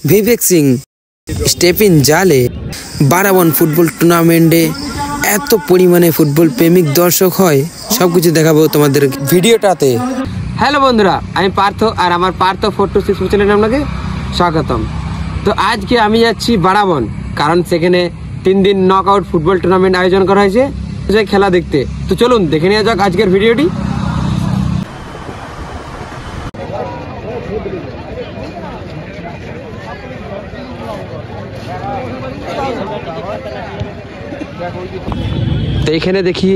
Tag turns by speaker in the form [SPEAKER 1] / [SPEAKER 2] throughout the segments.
[SPEAKER 1] Vivek Singh steppin' जाले बाराबन football टूर्नामेंटे এত পরিমাণে ফুটবল প্রেমিক দর্শক হয় সবকিছু দেখাবো তোমাদের ভিডিওটাতে। হ্যালো বন্ধুরা, আমি পার্থ আর আমার পার্থ 426 চ্যানেলে আপনাকে স্বাগতম। তো আজকে আমি যাচ্ছি বারাবন, কারণ সেখানে 3 দিন নকআউট ফুটবল টুর্নামেন্ট আয়োজন করা হয়েছে, যাই খেলা দেখতে। তো চলুন দেখে নেওয়া যাক আজকের ভিডিওটি। তো এখানে দেখি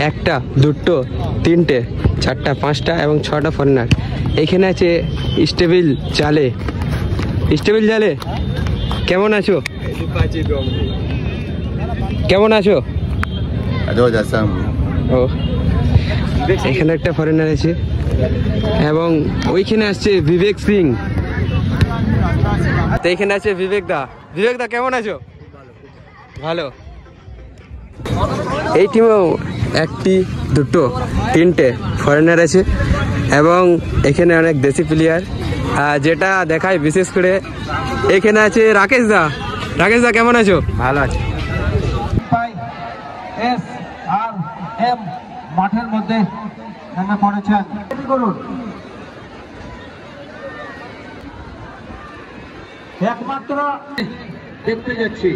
[SPEAKER 1] একটা, দুটো, তিনটে, চারটা, পাঁচটা এবং 6টা ফরেনার। এখানে আছে স্টেবিল জালে। স্টেবিল জালে কেমন আছো? কেমন আছো? ও, এখানে একটা ফরেনার আছে এবং ওইখানে আসছে বিবেক সিং। তো এখানে আছে বিবেক দা। বিবেক দা কেমন আছো? ভালো। এই টিমেও একটি, দুটো, তিনটে ফরেনার আছে এবং এখানে অনেক দেশি প্লেয়ার। যেটা দেখায় বিশেষ করে এখানে আছে রাকেশ দা। রাকেশ দা কেমন আছো? ভালো আছে।
[SPEAKER 2] মাঠের মধ্যে নেমে পড়েছেন। একমাত্র দেখতে যাচ্ছি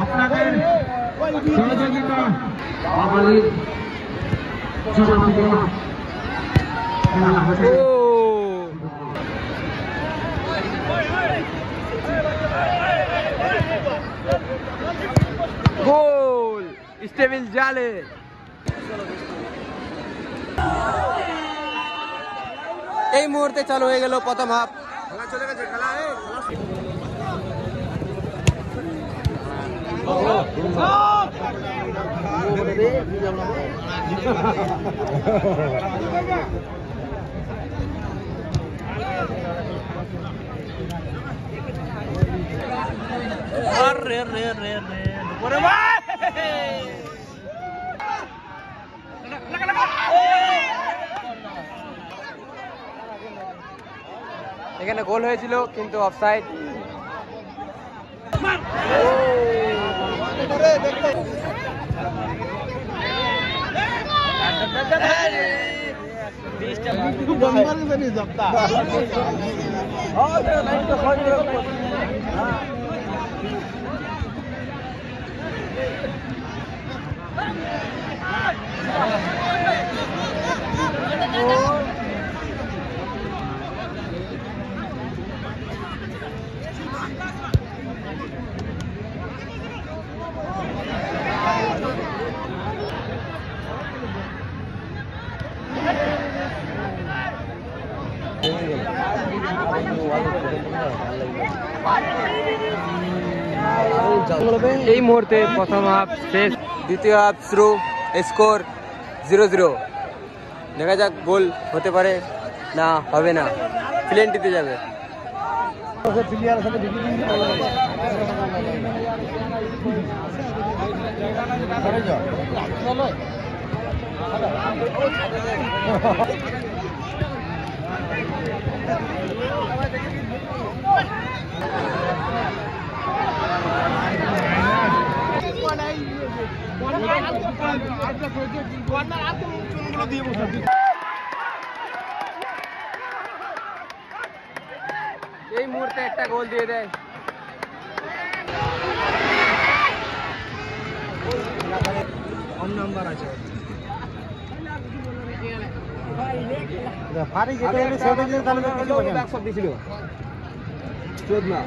[SPEAKER 2] আপনাদের সহযোগিতা
[SPEAKER 1] গোল স্টেবিল জালে। এই মুহূর্তে চালু হয়ে গেল প্রথম হাফ। খেলা চলে গেছে, খেলা এখানে গোল হয়েছিল কিন্তু অফসাইড। এই মুহূর্তে প্রথম হাফ শেষ, দ্বিতীয় হাফ শুরু। স্কোর 0-0। দেখা যাক গোল হতে পারে না হবে না, প্লেনটিতে যাবে। এই মুহূর্তে একটা গোল দিয়ে দেয়। কম নাম্বার আছে। ফারি যেটা সেটা তাহলে 14 না।